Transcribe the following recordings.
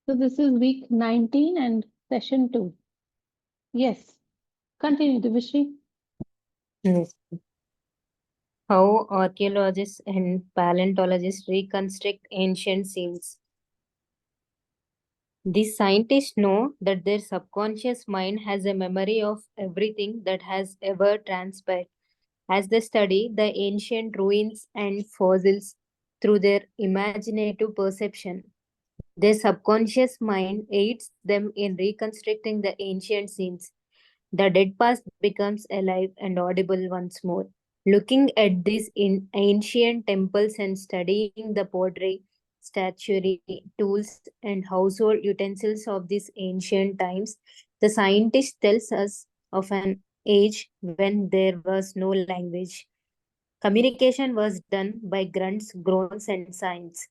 So this is week 19 and session 2. Yes, continue, Divishri. Yes. How archaeologists and paleontologists reconstruct ancient scenes. These scientists know that their subconscious mind has a memory of everything that has ever transpired. As they study the ancient ruins and fossils through their imaginative perception, their subconscious mind aids them in reconstructing the ancient scenes. The dead past becomes alive and audible once more. Looking at these in ancient temples and studying the pottery, statuary, tools, and household utensils of these ancient times, the scientist tells us of an age when there was no language. Communication was done by grunts, groans, and signs.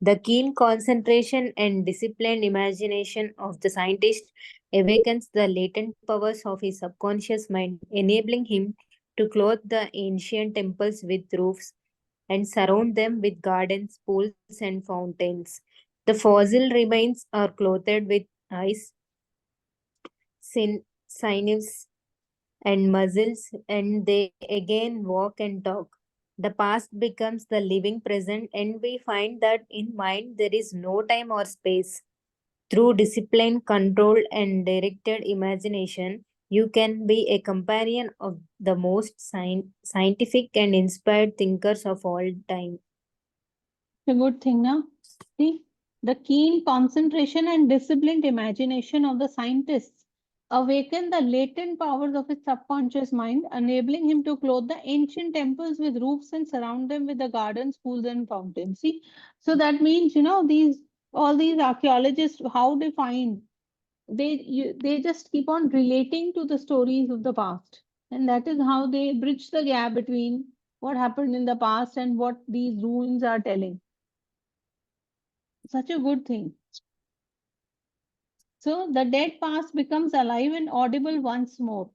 The keen concentration and disciplined imagination of the scientist awakens the latent powers of his subconscious mind, enabling him to clothe the ancient temples with roofs and surround them with gardens, pools, and fountains. The fossil remains are clothed with eyes, sinews, and muscles, and they again walk and talk. The past becomes the living present, and we find that in mind there is no time or space. Through discipline, control, and directed imagination, you can be a companion of the most scientific and inspired thinkers of all time. A good thing now. See, the keen concentration and disciplined imagination of the scientists awaken the latent powers of his subconscious mind, enabling him to clothe the ancient temples with roofs and surround them with the gardens, pools, and fountains. See, so that means, these all these archaeologists, how they find they just keep on relating to the stories of the past, and that is how they bridge the gap between what happened in the past and what these ruins are telling. Such a good thing. So the dead past becomes alive and audible once more.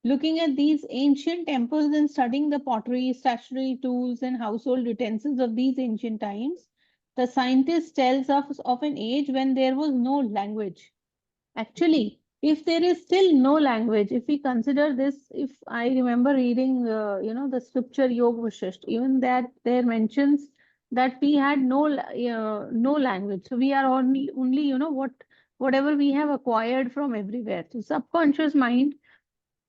Looking at these ancient temples and studying the pottery, statuary, tools, and household utensils of these ancient times, the scientist tells us of an age when there was no language. Actually, if there is still no language, if we consider this, if I remember reading, the scripture Yog Vashisht, even that there mentions that we had no language. So we are only whatever we have acquired from everywhere. So subconscious mind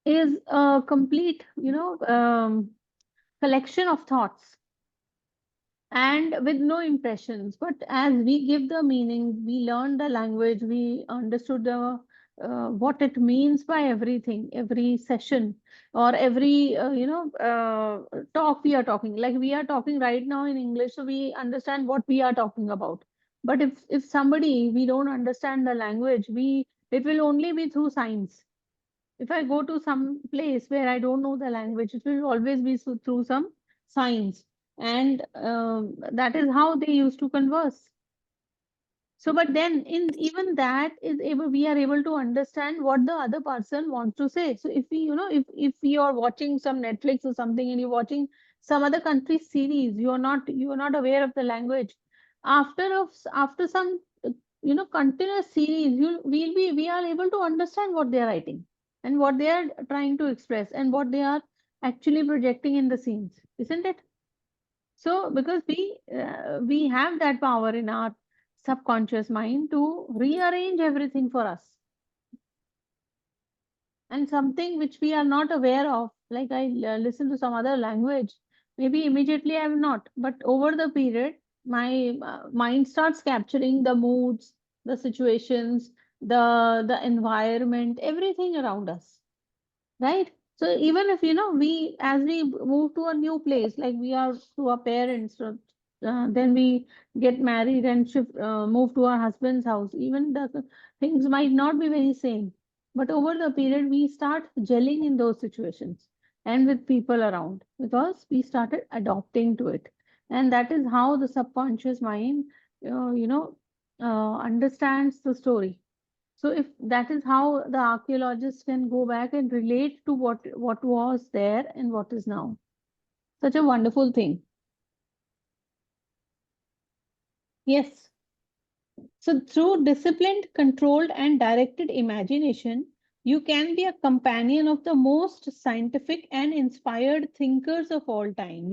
is a complete, collection of thoughts and with no impressions. But as we give the meaning, we learn the language, we understood the what it means by everything, every session or every talk we are talking. Like we are talking right now in English, so we understand what we are talking about. But if somebody we don't understand the language, we it will only be through signs. If I go to some place where I don't know the language, it will always be through some signs. And that is how they used to converse. So, but then in even that is able, we are able to understand what the other person wants to say. So if we, if you are watching some Netflix or something and you're watching some other country series, you are not aware of the language. After some continuous series, we are able to understand what they are writing and what they are trying to express and what they are actually projecting in the scenes, isn't it? So, because we have that power in our subconscious mind to rearrange everything for us, and something which we are not aware of, like I listen to some other language, maybe immediately I am not, but over the period, my mind starts capturing the moods, the situations, the environment, everything around us, right? So even if we as we move to a new place, like we are to our parents, then we get married and move to our husband's house, even the things might not be very same, but over the period we start gelling in those situations and with people around because we started adopting to it, and that is how the subconscious mind understands the story. So if that is how the archaeologists can go back and relate to what was there and what is now. Such a wonderful thing. Yes. So through disciplined, controlled, and directed imagination, you can be a companion of the most scientific and inspired thinkers of all time.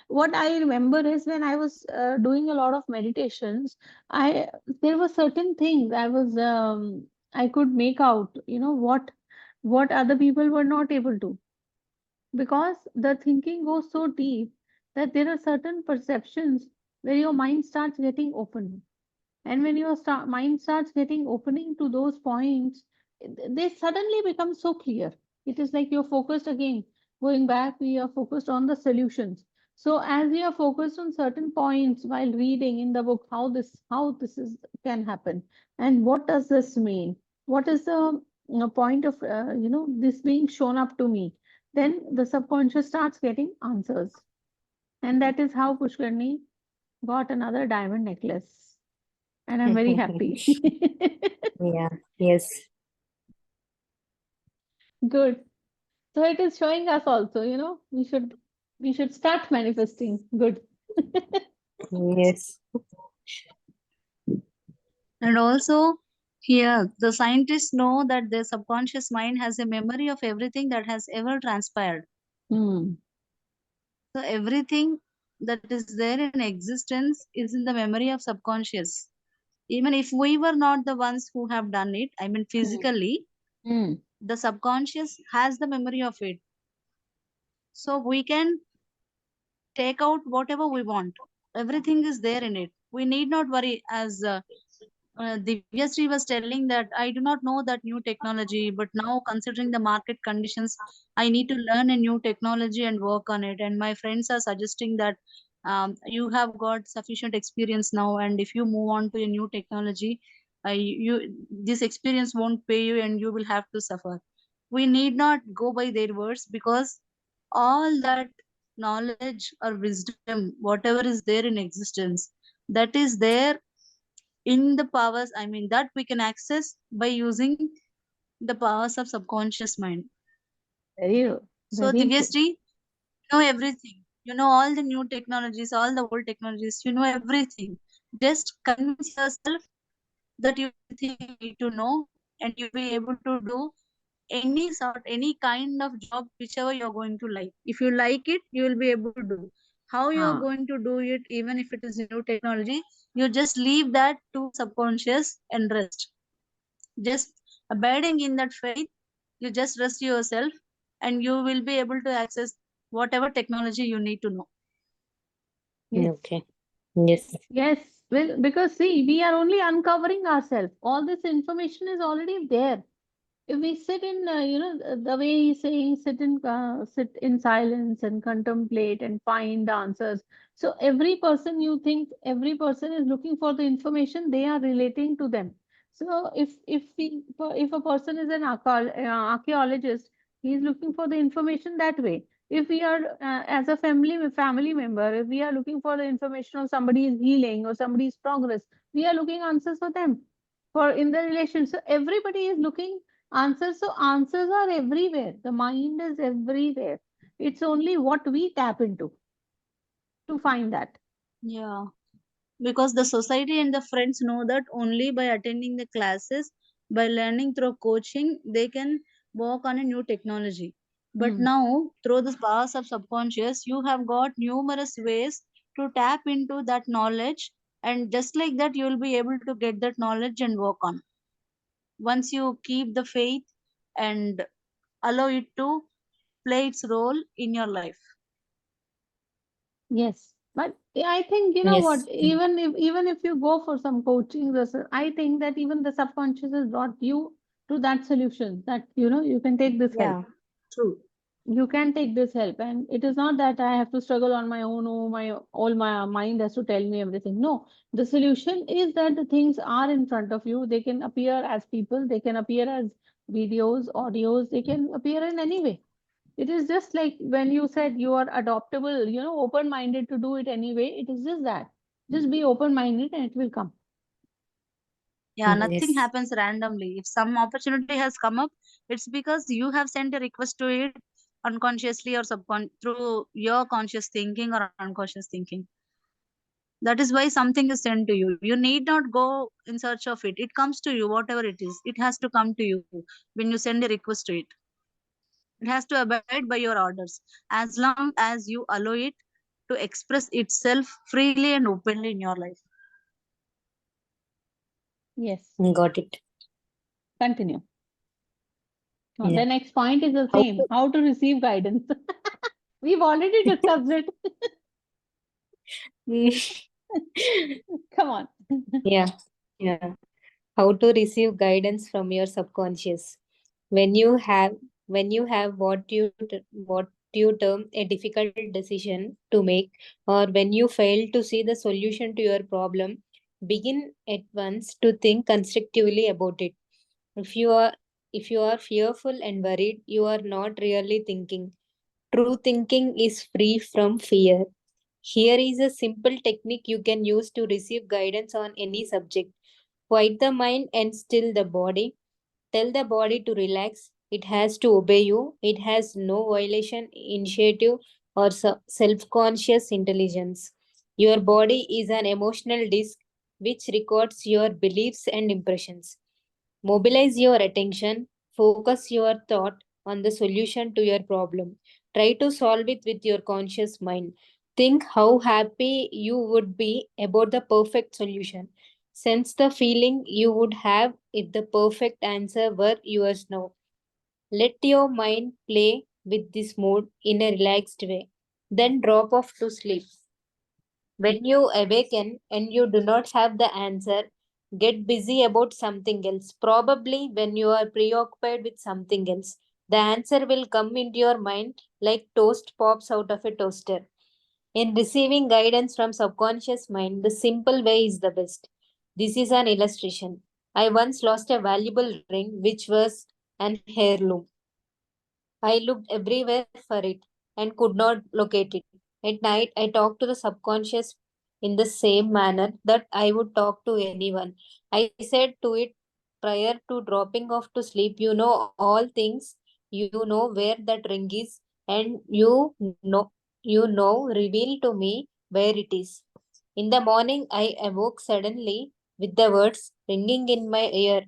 What I remember is when I was doing a lot of meditations, I there were certain things I could make out, what other people were not able to, because the thinking goes so deep that there are certain perceptions where your mind starts getting open, and when your mind starts getting opening to those points, they suddenly become so clear. It is like you're focused again. Going back, we are focused on the solutions. So as we are focused on certain points while reading in the book, how this is can happen, and what does this mean? What is the point of this being shown up to me? Then the subconscious starts getting answers, and that is how Pushkarni got another diamond necklace, and I'm very happy. Yeah, yes, Good. So it is showing us also, we should start manifesting. Good. yes, And also, here, the scientists know that their subconscious mind has a memory of everything that has ever transpired. Hmm. So, everything that is there in existence is in the memory of subconscious. Even if we were not the ones who have done it, I mean, Hmm. physically, Hmm. the subconscious has the memory of it. So, we can take out whatever we want. Everything is there in it. We need not worry, as Divya Sri was telling that I do not know that new technology, but now considering the market conditions, I need to learn a new technology and work on it. And my friends are suggesting that you have got sufficient experience now, and if you move on to a new technology, this experience won't pay you, and you will have to suffer. We need not go by their words, because all that knowledge or wisdom, whatever is there in existence, that is there in the powers, I mean, that we can access by using the powers of subconscious mind. Very, So very true. Divyasri, you know everything, you know all the new technologies, all the old technologies, you know everything. Just convince yourself that you everything you need to know, and you'll be able to do any kind of job whichever you're going to like. If you like it, you will be able to do. How you're Ah, going to do it, even if it is new technology, you just leave that to subconscious and rest. Just abiding in that faith, you just rest yourself, and you will be able to access whatever technology you need to know. yes. okay, yes, Yes. Well, because see, we are only uncovering ourselves. All this information is already there. If we sit in, the way he's saying, sit in silence and contemplate and find answers. So every person is looking for the information they are relating to them. So if a person is an archaeologist, he is looking for the information that way. If we are as a family member, if we are looking for the information of somebody's healing or somebody's progress, we are looking answers for them, for in the relation. So everybody is looking answers. So answers are everywhere. The mind is everywhere. It's only what we tap into to find that. Yeah, because the society and the friends know that only by attending the classes, by learning through coaching, they can work on a new technology. But Hmm. now, through the powers of subconscious, you have got numerous ways to tap into that knowledge, and just like that, you will be able to get that knowledge and work on. Once you keep the faith and allow it to play its role in your life. Yes. But I think, you know what, yes, even if you go for some coaching, I think that even the subconscious has brought you to that solution, that you can take this help. yeah, True. You can take this help, and it is not that I have to struggle on my own, or my mind has to tell me everything. No, the solution is that the things are in front of you. They can appear as people, they can appear as videos, audios, they can appear in any way. It is just like when you said you are adoptable, open minded to do it anyway. It is just that, just be open minded and it will come. Yeah, nothing yes, happens randomly. If some opportunity has come up, it's because you have sent a request to it unconsciously or through your conscious thinking or unconscious thinking. That is why something is sent to you. You need not go in search of it. It comes to you, whatever it is. It has to come to you when you send a request to it. It has to abide by your orders. As long as you allow it to express itself freely and openly in your life. Yes, Got it. continue. The Yeah. next point is the How same, how to receive guidance. We've already discussed it. Come on. Yeah, yeah. How to receive guidance from your subconscious. When you have what you term a difficult decision to make, or when you fail to see the solution to your problem, begin at once to think constructively about it. If you are if you are fearful and worried, you are not really thinking. True thinking is free from fear. Here is a simple technique you can use to receive guidance on any subject. Quiet the mind and still the body. Tell the body to relax. It has to obey you. It has no violation, initiative, or self conscious intelligence. Your body is an emotional disk which records your beliefs and impressions. Mobilize your attention, focus your thought on the solution to your problem. Try to solve it with your conscious mind. Think how happy you would be about the perfect solution. Sense the feeling you would have if the perfect answer were yours now. Let your mind play with this mode in a relaxed way. Then drop off to sleep. When you awaken and you do not have the answer, get busy about something else. Probably when you are preoccupied with something else, the answer will come into your mind like toast pops out of a toaster. In receiving guidance from subconscious mind, the simple way is the best. This is an illustration. I once lost a valuable ring which was an heirloom. I looked everywhere for it and could not locate it. At night, I talked to the subconscious in the same manner that I would talk to anyone. I said to it prior to dropping off to sleep, you know all things, you know where that ring is, and you know, reveal to me where it is. In the morning, I awoke suddenly with the words ringing in my ear.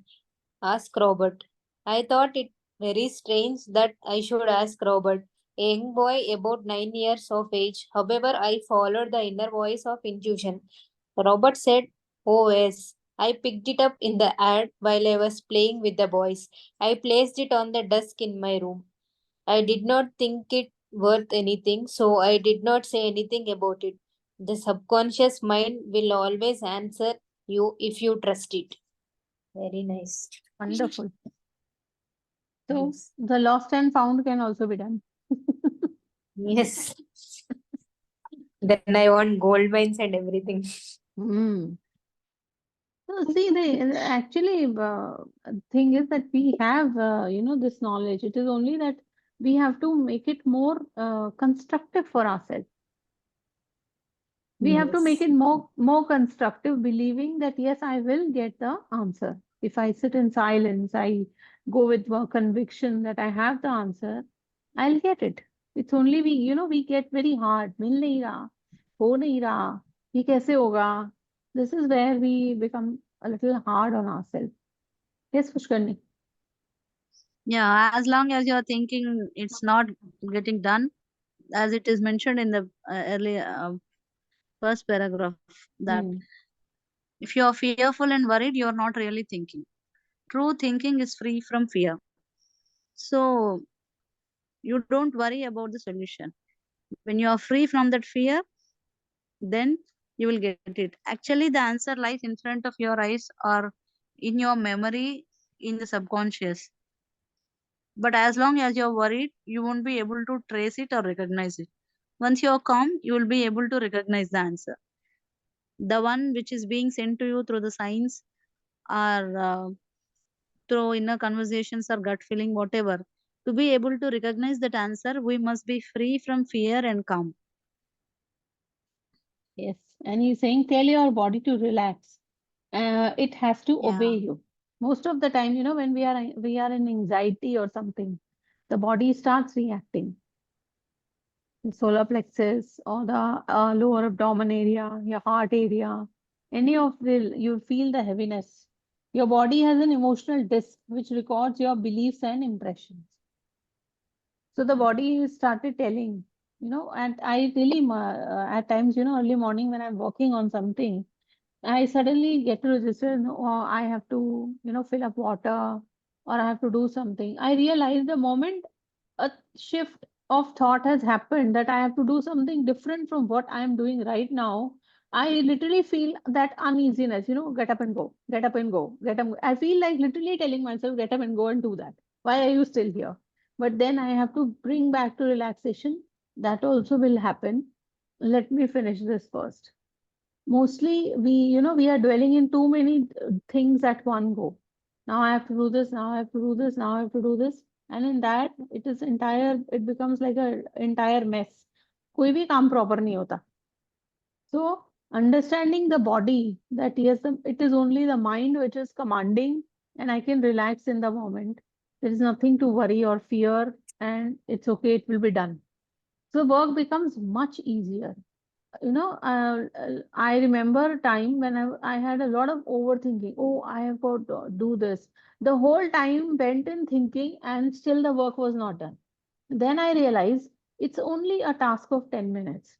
Ask Robert. I thought it very strange that I should ask Robert, a young boy about 9 years of age. However, I followed the inner voice of intuition. Robert said, "Oh, yes. I picked it up in the ad while I was playing with the boys. I placed it on the desk in my room. I did not think it worth anything, so I did not say anything about it. The subconscious mind will always answer you if you trust it." Very nice. Wonderful. So Yes. the lost and found can also be done. Yes. Then I want gold mines and everything. Mm. So see, the actually thing is that we have this knowledge. It is only that we have to make it more constructive for ourselves. We have to make Yes. it more constructive, believing that yes, I will get the answer. If I sit in silence, I go with conviction that I have the answer, I'll get it. It's only we get very hard. मिल नहीं रहा, हो नहीं रहा, ये कैसे होगा? This is where we become a little hard on ourselves. Yes, Pushkarni. Yeah, as long as you're thinking it's not getting done, as it is mentioned in the early first paragraph, that Hmm. if you're fearful and worried, you're not really thinking. True thinking is free from fear. So you don't worry about the solution. When you are free from that fear, then you will get it. Actually, the answer lies in front of your eyes or in your memory, in the subconscious. But as long as you're worried, you won't be able to trace it or recognize it. Once you're calm, you will be able to recognize the answer. The one which is being sent to you through the signs or through inner conversations or gut feeling, whatever. To be able to recognize that answer, we must be free from fear and calm. Yes, and he's saying tell your body to relax. It has to obey Yeah. you. Most of the time, when we are in anxiety or something, the body starts reacting. solar plexus or the lower abdomen area, your heart area, any of the, you feel the heaviness. Your body has an emotional disk which records your beliefs and impressions. So the body started telling, and I really, at times, early morning when I'm working on something, I suddenly get to register, no, I have to, fill up water or I have to do something. I realize the moment a shift of thought has happened that I have to do something different from what I am doing right now, I literally feel that uneasiness, get up and go, get up and go, get up. I feel like literally telling myself, get up and go and do that. Why are you still here? But then I have to bring back to relaxation. That also will happen. Let me finish this first. Mostly we are dwelling in too many things at one go. Now I have to do this, now I have to do this, now I have to do this. And in that it becomes like a entire mess. कोई भी काम proper नहीं होता. So understanding the body, that yes, it is only the mind which is commanding, and I can relax in the moment. There is nothing to worry or fear, and it's okay, it will be done. So work becomes much easier. I remember a time when I had a lot of overthinking. Oh, I have got to do this. The whole time went in thinking, and still the work was not done. Then I realized it's only a task of 10 minutes.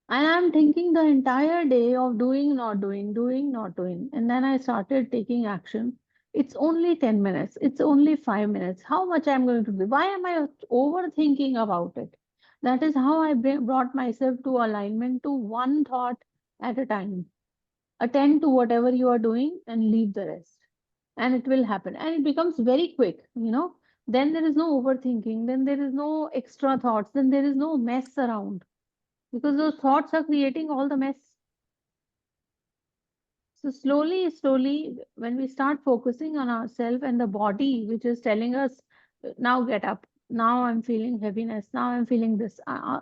And I'm thinking the entire day of doing, not doing, doing, not doing. And then I started taking action. It's only 10 minutes. It's only 5 minutes. How much I'm going to do? Why am I overthinking about it? That is how I brought myself to alignment to one thought at a time. Attend to whatever you are doing and leave the rest. And it will happen. And it becomes very quick. Then there is no overthinking. Then there is no extra thoughts. Then there is no mess around because those thoughts are creating all the mess. So slowly, slowly, when we start focusing on ourselves and the body, which is telling us, now get up, now I'm feeling heaviness, now I'm feeling this.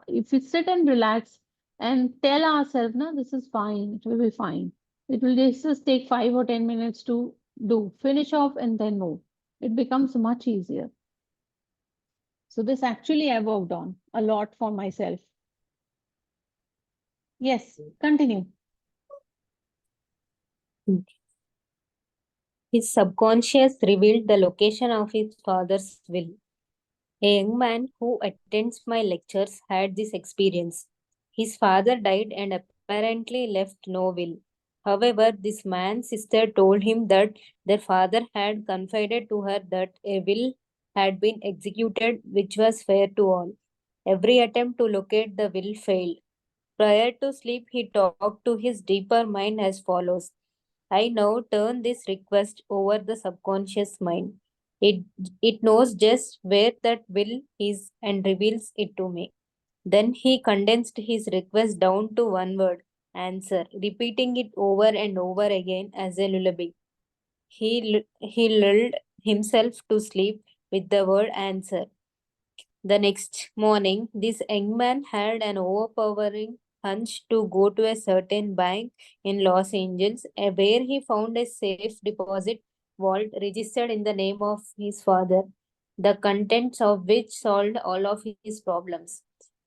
If we sit and relax and tell ourselves, no, this is fine, it will be fine. It will just take 5 or 10 minutes to do, finish off and then move. It becomes much easier. So this actually I worked on a lot for myself. Yes, continue. His subconscious revealed the location of his father's will. A young man who attends my lectures had this experience. His father died and apparently left no will. However, this man's sister told him that their father had confided to her that a will had been executed which was fair to all. Every attempt to locate the will failed. Prior to sleep, he talked to his deeper mind as follows. I now turn this request over the subconscious mind. It, it knows just where that will is and reveals it to me. Then he condensed his request down to one word, answer, repeating it over and over again as a lullaby. He lulled himself to sleep with the word answer. The next morning, this young man had an overpowering hunch to go to a certain bank in Los Angeles, where he found a safe deposit vault registered in the name of his father, the contents of which solved all of his problems.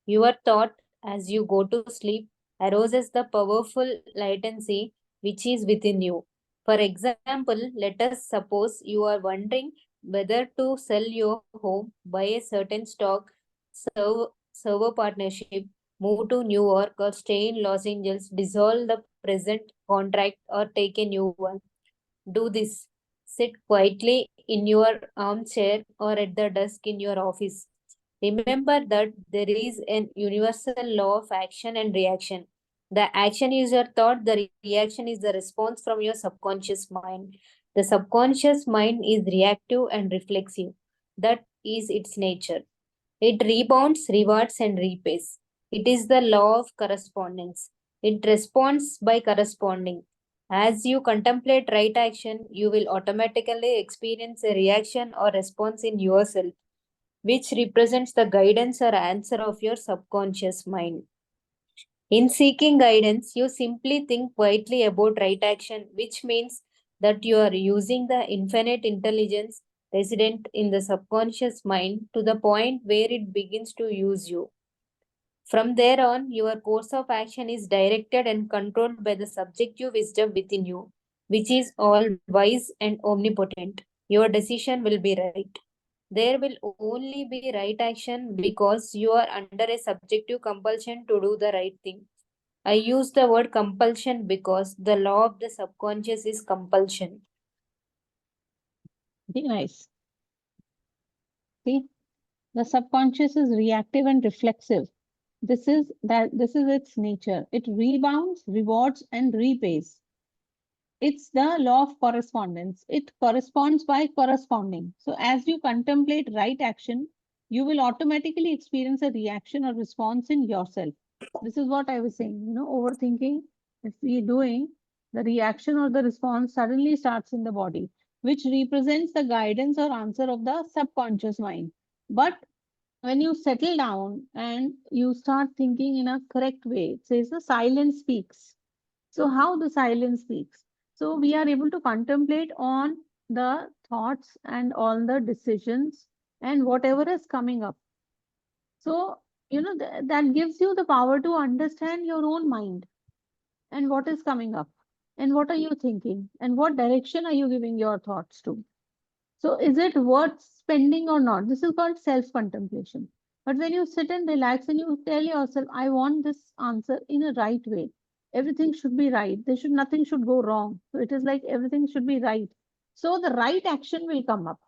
Your thought as you go to sleep arouses the powerful latency which is within you. For example, let us suppose you are wondering whether to sell your home, buy a certain stock, server partnership, move to New York, or stay in Los Angeles, dissolve the present contract, or take a new one. Do this. Sit quietly in your armchair or at the desk in your office. Remember that there is an universal law of action and reaction. The action is your thought, the reaction is the response from your subconscious mind. The subconscious mind is reactive and reflexive. That is its nature. It rebounds, rewards, and repays. It is the law of correspondence. It responds by corresponding. As you contemplate right action, you will automatically experience a reaction or response in yourself, which represents the guidance or answer of your subconscious mind. In seeking guidance, you simply think quietly about right action, which means that you are using the infinite intelligence resident in the subconscious mind to the point where it begins to use you. From there on, your course of action is directed and controlled by the subjective wisdom within you, which is all wise and omnipotent. Your decision will be right. There will only be right action because you are under a subjective compulsion to do the right thing. I use the word compulsion because the law of the subconscious is compulsion. Very nice. See, the subconscious is reactive and reflexive. This is its nature. It rebounds, rewards, and repays. It's the law of correspondence. It corresponds by corresponding. So as you contemplate right action, you will automatically experience a reaction or response in yourself. This is what I was saying. Overthinking, if we're doing, the reaction or the response suddenly starts in the body, which represents the guidance or answer of the subconscious mind. But when you settle down and you start thinking in a correct way, it says the silence speaks. So how the silence speaks? So we are able to contemplate on the thoughts and all the decisions and whatever is coming up. So, that gives you the power to understand your own mind and what is coming up and what are you thinking and what direction are you giving your thoughts to. So is it worth spending or not? This is called self-contemplation. But when you sit and relax and you tell yourself, I want this answer in a right way. Everything should be right. Nothing should go wrong. So it is like everything should be right. So the right action will come up.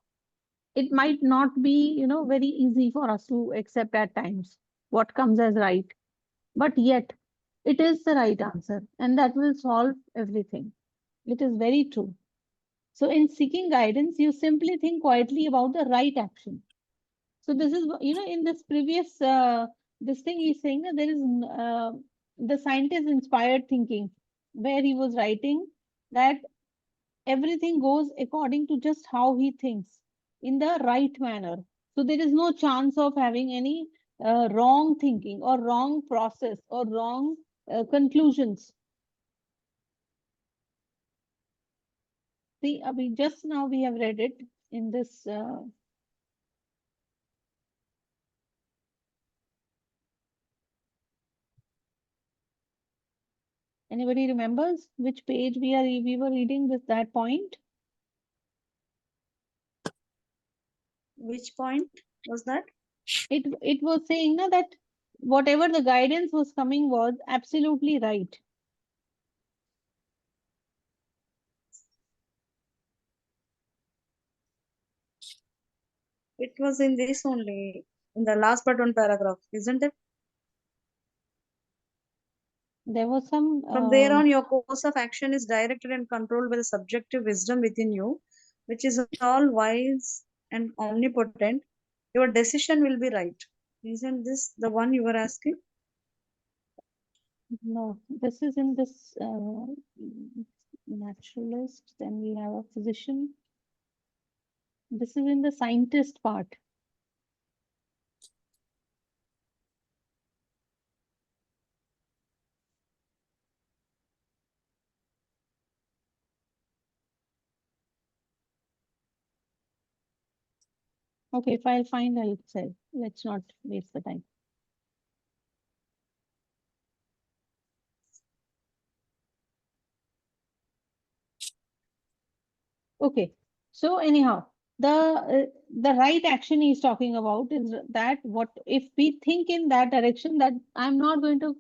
It might not be, very easy for us to accept at times what comes as right. But yet it is the right answer and that will solve everything. It is very true. So in seeking guidance, you simply think quietly about the right action. So this is, in this previous, this thing he's saying that there is the scientist inspired thinking, where he was writing that everything goes according to just how he thinks in the right manner. So there is no chance of having any wrong thinking or wrong process or wrong conclusions. See, just now we have read it in this. Anybody remembers which page we were reading with that point? Which point was that? It was saying na, that whatever the guidance was coming was absolutely right. It was in this only, in the last but one paragraph, isn't it? There was some. From there on, your course of action is directed and controlled by the subjective wisdom within you, which is all wise and omnipotent. Your decision will be right. Isn't this the one you were asking? No, this is in this naturalist. Then we have a physician. This is in the scientist part. Okay, if I'll find, I'll say. Let's not waste the time. Okay, so anyhow, the right action he's talking about is that what if we think in that direction, that I'm not going to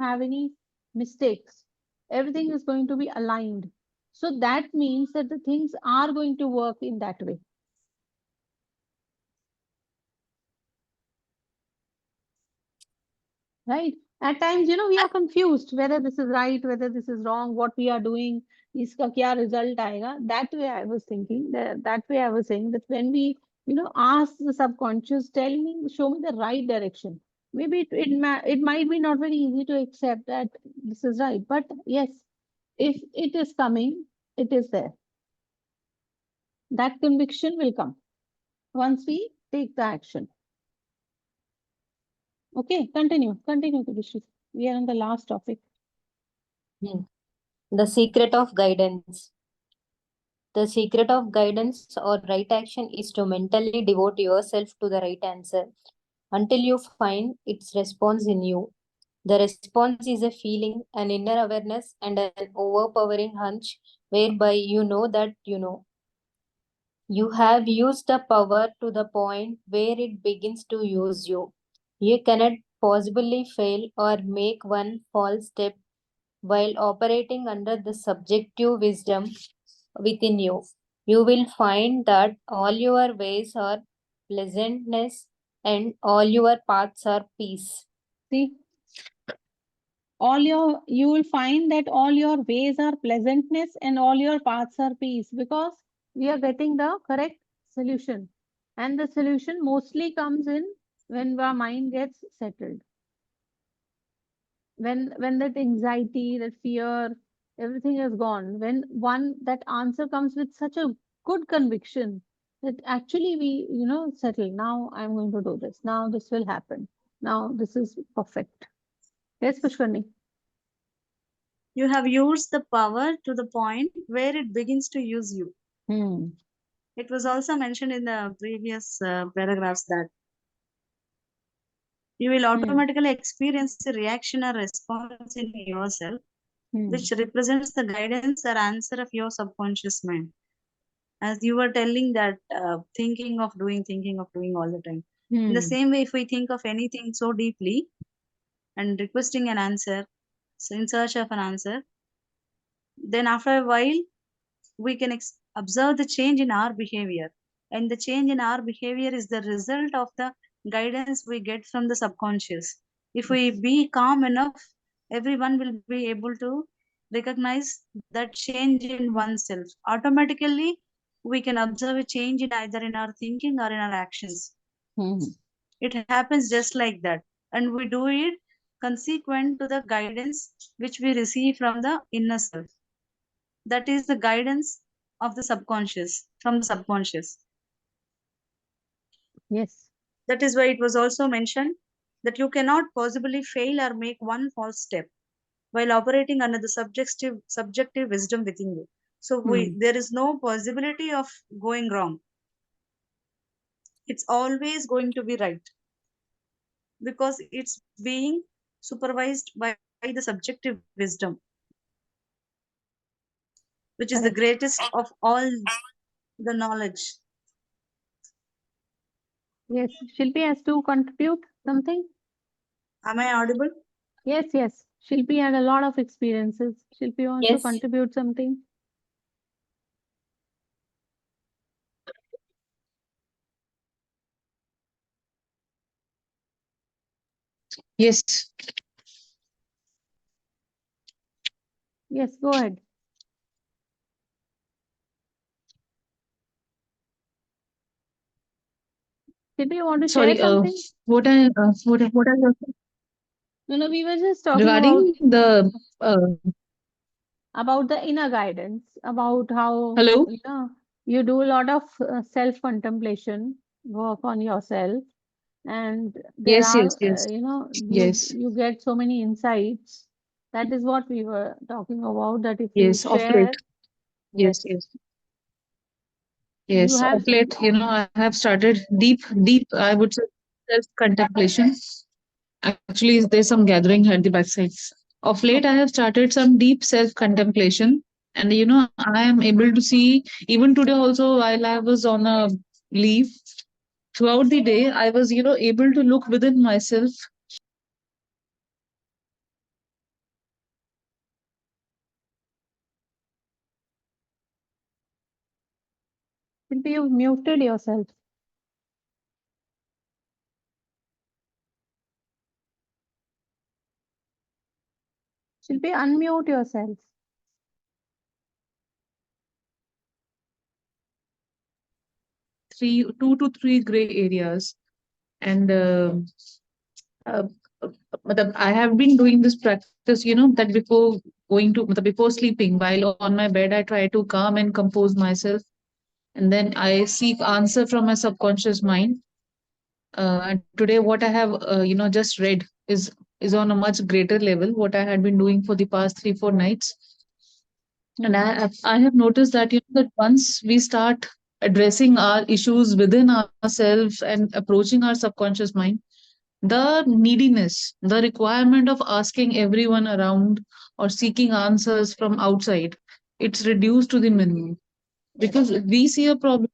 have any mistakes. Everything is going to be aligned. So that means that the things are going to work in that way. Right? At times, we are confused whether this is right, whether this is wrong, what we are doing, iska kya result aayega. That way I was thinking, that way I was saying that when we, ask the subconscious, tell me, show me the right direction. Maybe it might be not very easy to accept that this is right, but yes, if it is coming, it is there. That conviction will come once we take the action. Okay, continue, Kibishri. We are on the last topic. The secret of guidance. The secret of guidance or right action is to mentally devote yourself to the right answer. until you find its response in you. The response is a feeling, an inner awareness, and an overpowering hunch whereby you know that you know. You have used the power to the point where it begins to use you. You cannot possibly fail or make one false step while operating under the subjective wisdom within you. You will find that all your ways are pleasantness and all your paths are peace. See, you will find that all your ways are pleasantness and all your paths are peace, because we are getting the correct solution. And the solution mostly comes in when our mind gets settled. When that anxiety, that fear, everything is gone. When that answer comes with such a good conviction that actually we, settle. Now I'm going to do this. Now this will happen. Now this is perfect. Yes, Pushkarni. You have used the power to the point where it begins to use you. It was also mentioned in the previous paragraphs that you will automatically experience a reaction or response in yourself, which represents the guidance or answer of your subconscious mind. As you were telling that thinking of doing all the time. In the same way, if we think of anything so deeply and requesting an answer, so in search of an answer, then after a while, we can observe the change in our behavior. And the change in our behavior is the result of the guidance we get from the subconscious. If we be calm enough, everyone will be able to recognize that change in oneself. Automatically, we can observe a change in either in our thinking or in our actions. It happens just like that. And we do it consequent to the guidance which we receive from the inner self. That is the guidance of the subconscious, from the subconscious. Yes. That is why it was also mentioned that you cannot possibly fail or make one false step while operating under the subjective wisdom within you. So there is no possibility of going wrong. It's always going to be right because it's being supervised by the subjective wisdom, which is the greatest of all the knowledge. Yes, Shilpi has to contribute something. Am I audible? Yes, yes. Shilpi had a lot of experiences. Shilpi wants to contribute something. Yes. Yes, go ahead. Shilpi, you want to share something? What I No, we were just talking regarding about the inner guidance, about how hello. You do a lot of self-contemplation, work on yourself, and there Yes, are, yes, yes. Yes. you get so many insights. That is what we were talking about, that if you Yes, of share, late. Yes, yes. you Yes, have, of late, I have started deep, I would say, self-contemplation. Actually, there's some gathering at the backsides. Of late, I have started some deep self-contemplation. And, I am able to see, even today also, while I was on a leave, throughout the day, I was, able to look within myself. Shilpi, you muted yourself. Shilpi, unmute yourself. Two to three gray areas. And I have been doing this practice, that before sleeping, while on my bed, I try to calm and compose myself. And then I seek answer from my subconscious mind. And today, what I have, just read is on a much greater level. What I had been doing for the past 3-4 nights, and I have noticed that that once we start addressing our issues within ourselves and approaching our subconscious mind, the neediness, the requirement of asking everyone around or seeking answers from outside, it's reduced to the minimum. Because we see a problem,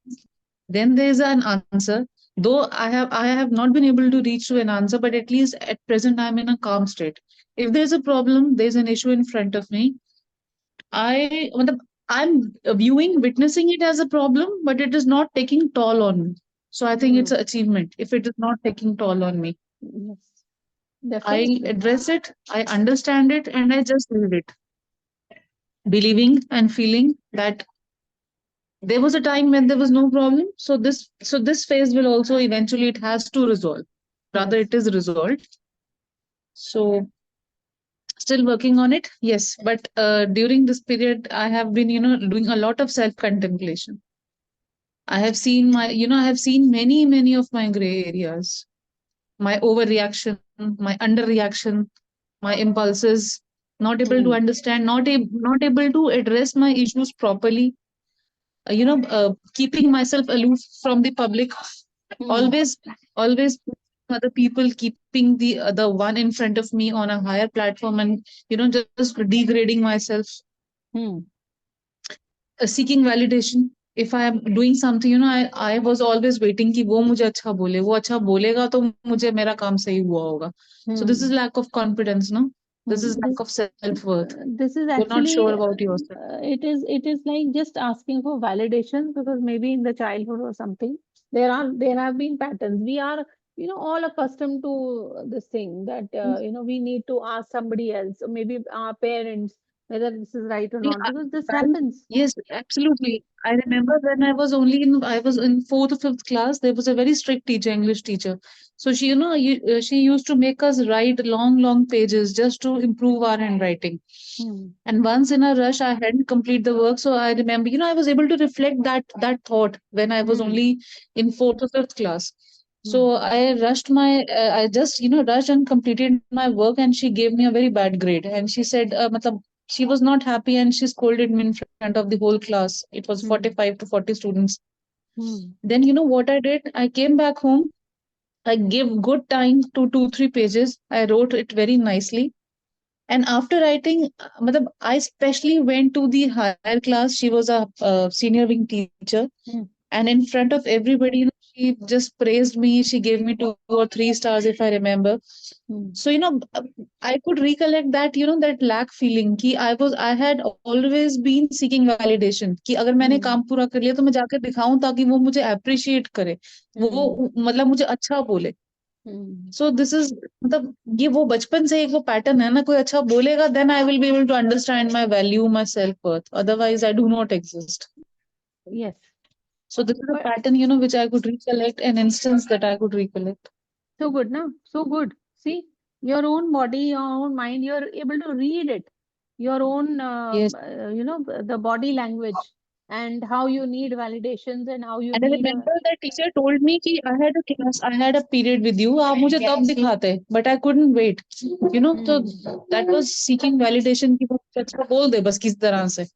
then there is an answer. Though I have not been able to reach to an answer, but at least at present I'm in a calm state. If there's a problem, there's an issue in front of me, matlab, I'm witnessing it as a problem, but it is not taking toll on me. So I think it's an achievement if it is not taking toll on me. Yes, I definitely. address it, I understand it, and I just leave it, believing and feeling that there was a time when there was no problem. So this phase will also eventually, it has to resolve. Rather, Yes. it is resolved. So still working on it, yes. But during this period, I have been, doing a lot of self contemplation. I have seen I have seen many of my gray areas, my overreaction, my underreaction, my impulses, not able to understand, not able to address my issues properly, keeping myself aloof from the public, always, always other people, keeping the one in front of me on a higher platform, and just degrading myself, seeking validation. If I am doing something, I was always waiting कि वो मुझे अच्छा बोले, वो अच्छा बोलेगा तो मुझे मेरा काम सही हुआ होगा. So this is lack of confidence, no? This is lack of self-worth. This is You're not sure actually about yourself. it is like just asking for validation, because maybe in the childhood or something there have been patterns. We are all accustomed to this thing that we need to ask somebody else, or maybe our parents, whether this is right or See, not, because this I- happens. yes, absolutely. I remember when I was in fourth or fifth class, there was a very strict teacher, English teacher. So she, she used to make us write long pages just to improve our handwriting. And once in a rush, I hadn't complete the work. So I remember, I was able to reflect that thought when I was only in fourth or fifth class. So I just, rushed and completed my work, and she gave me a very bad grade. And she said, matlab, she was not happy, and she scolded me in front of the whole class. It was 45 to 40 students. Then, what I did? I came back home. I gave good time to 2, 3 pages. I wrote it very nicely. And after writing, I especially went to the higher class. She was a senior wing teacher. And in front of everybody, she just praised me. She gave me 2 or 3 stars, if I remember. So, I could recollect that, that lack feeling कि I had always been seeking validation कि अगर मैंने काम पूरा कर लिया तो मैं जाकर दिखाऊं ताकि वो मुझे appreciate करे, वो मतलब मुझे अच्छा बोले. So this is मतलब ये वो बचपन से एक वो pattern है ना, कोई अच्छा बोलेगा then I will be able to understand my value, my self-worth. Otherwise, I do not exist. Yes. So this is a pattern, which I could recollect, an instance that I could recollect. So good, no? So good. See, your own body, your own mind, you're able to read it. Your own, Yes. the body language, and how you need validations, and how you And I need. remember that teacher told me कि I had a period with you, आप मुझे तब दिखाते, but I couldn't wait. So that was seeking validation कि वो कुछ अच्छा बोल दे बस किसी तरह से.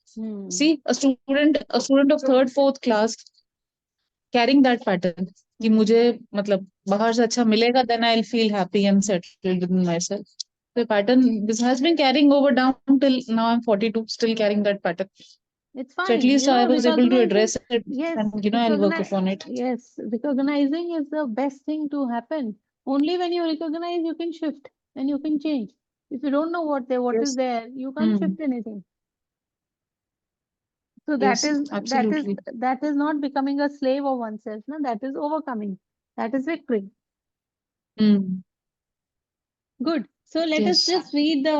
See, a student of third, fourth class carrying that pattern कि मुझे मतलब बाहर से अच्छा मिलेगा, then I'll feel happy and settled within myself. The pattern, this has been carrying over down till now. I'm 42, still carrying that pattern. It's fine. So at least I was able to recognizing- address it, Yes, and I'll work upon it. Yes, recognizing is the best thing to happen. Only when you recognize, you can shift and you can change. If you don't know what Yes. is there, you can't shift anything. So Yes, absolutely. that is not becoming a slave of oneself. No, that is overcoming. That is victory. Good. So let us Yes. just read the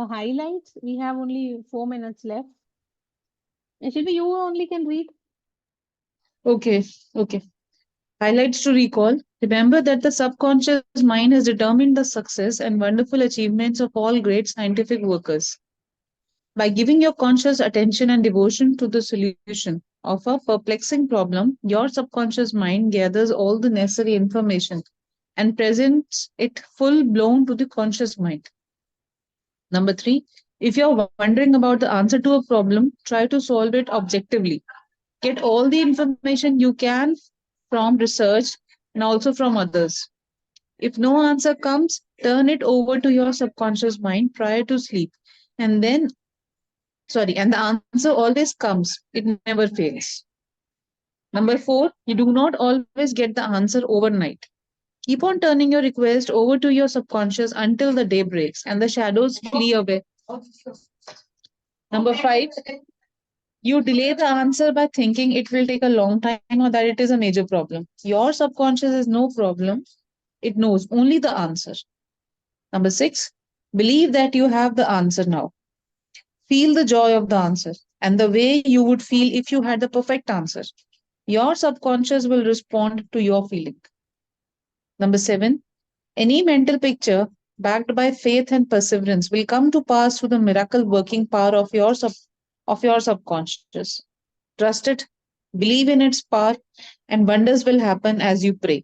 highlights. We have only 4 minutes left. Shilpi, you only can read. Okay. Highlights to recall. Remember that the subconscious mind has determined the success and wonderful achievements of all great scientific workers. By giving your conscious attention and devotion to the solution of a perplexing problem, your subconscious mind gathers all the necessary information and presents it full blown to the conscious mind. Number 3, if you're wondering about the answer to a problem, try to solve it objectively. Get all the information you can from research and also from others. If no answer comes, turn it over to your subconscious mind prior to sleep. And then, and the answer always comes, it never fails. Number four, you do not always get the answer overnight. Keep on turning your request over to your subconscious until the day breaks and the shadows flee away. Number five, you delay the answer by thinking it will take a long time or that it is a major problem. Your subconscious is no problem, it knows only the answer. Number six, believe that you have the answer now. Feel the joy of the answer and the way you would feel if you had the perfect answer. Your subconscious will respond to your feeling. Number seven, any mental picture backed by faith and perseverance will come to pass through the miracle working power of your subconscious. Trust it, believe in its power, and wonders will happen as you pray.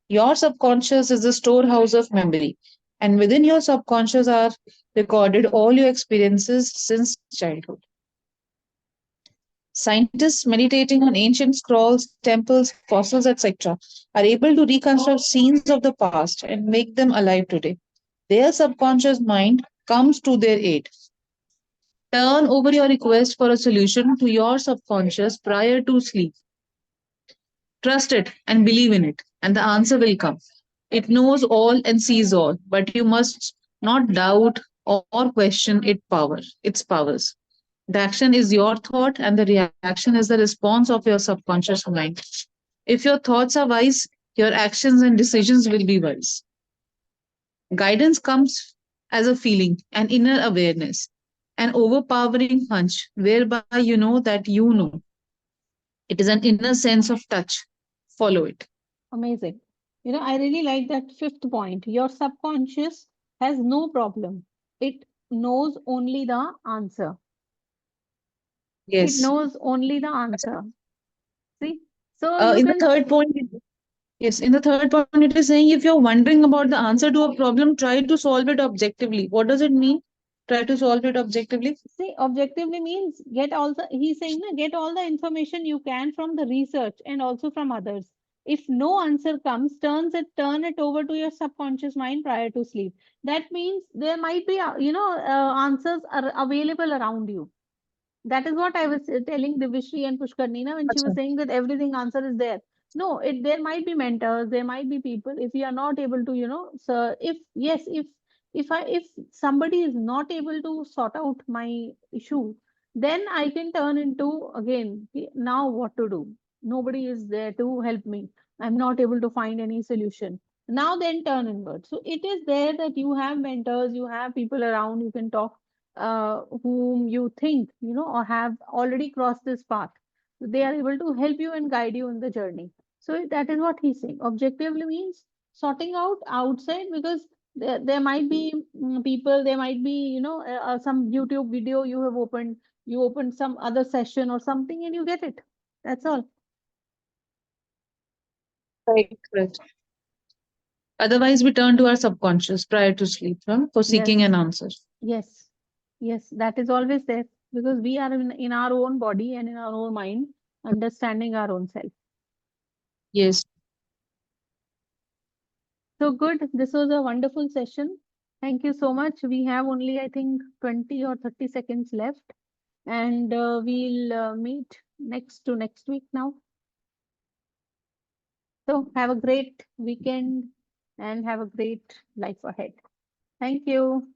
Your subconscious is the storehouse of memory, and within your subconscious are recorded all your experiences since childhood. Scientists meditating on ancient scrolls, temples, fossils, etc., are able to reconstruct scenes of the past and make them alive today. Their subconscious mind comes to their aid. Turn over your request for a solution to your subconscious prior to sleep. Trust it and believe in it, and the answer will come. It knows all and sees all, but you must not doubt or question its powers. The action is your thought, and the reaction is the response of your subconscious mind. If your thoughts are wise, your actions and decisions will be wise. Guidance comes as a feeling, an inner awareness, an overpowering hunch, whereby you know that you know. It is an inner sense of touch. Follow it. Amazing. I really like that fifth point. Your subconscious has no problem. It knows only the answer. It Yes. knows only the answer. See? So you In the can, third point, yes, in the third point, it is saying if you're wondering about the answer to a problem, try to solve it objectively. What does it mean? Try to solve it objectively. see, objectively means he's saying, na, get all the information you can from the research and also from others. If no answer comes, turn it over to your subconscious mind prior to sleep. That means there might be, answers are available around you. That is what I was telling Divishri and Pushkarnina when she was Acha. saying that everything answer is there. No, there might be mentors, there might be people. If you are not able to, so if somebody is not able to sort out my issue, then I can turn into again, now what to do? Nobody is there to help me. I'm not able to find any solution. Now then turn inward. So it is there that you have mentors, you have people around, you can talk whom you think, or have already crossed this path. They are able to help you and guide you in the journey. So that is what he's saying. Objectively means sorting out outside because there might be people, there might be, some YouTube video you have opened, you opened some other session or something and you get it. That's all. Right, correct. Otherwise, we turn to our subconscious prior to sleep, for seeking Yes. an answer. Yes. Yes, that is always there because we are in our own body and in our own mind, understanding our own self. Yes. So good. This was a wonderful session. Thank you so much. We have only, I think, 20 or 30 seconds left, and we'll meet next week now. So have a great weekend and have a great life ahead. Thank you.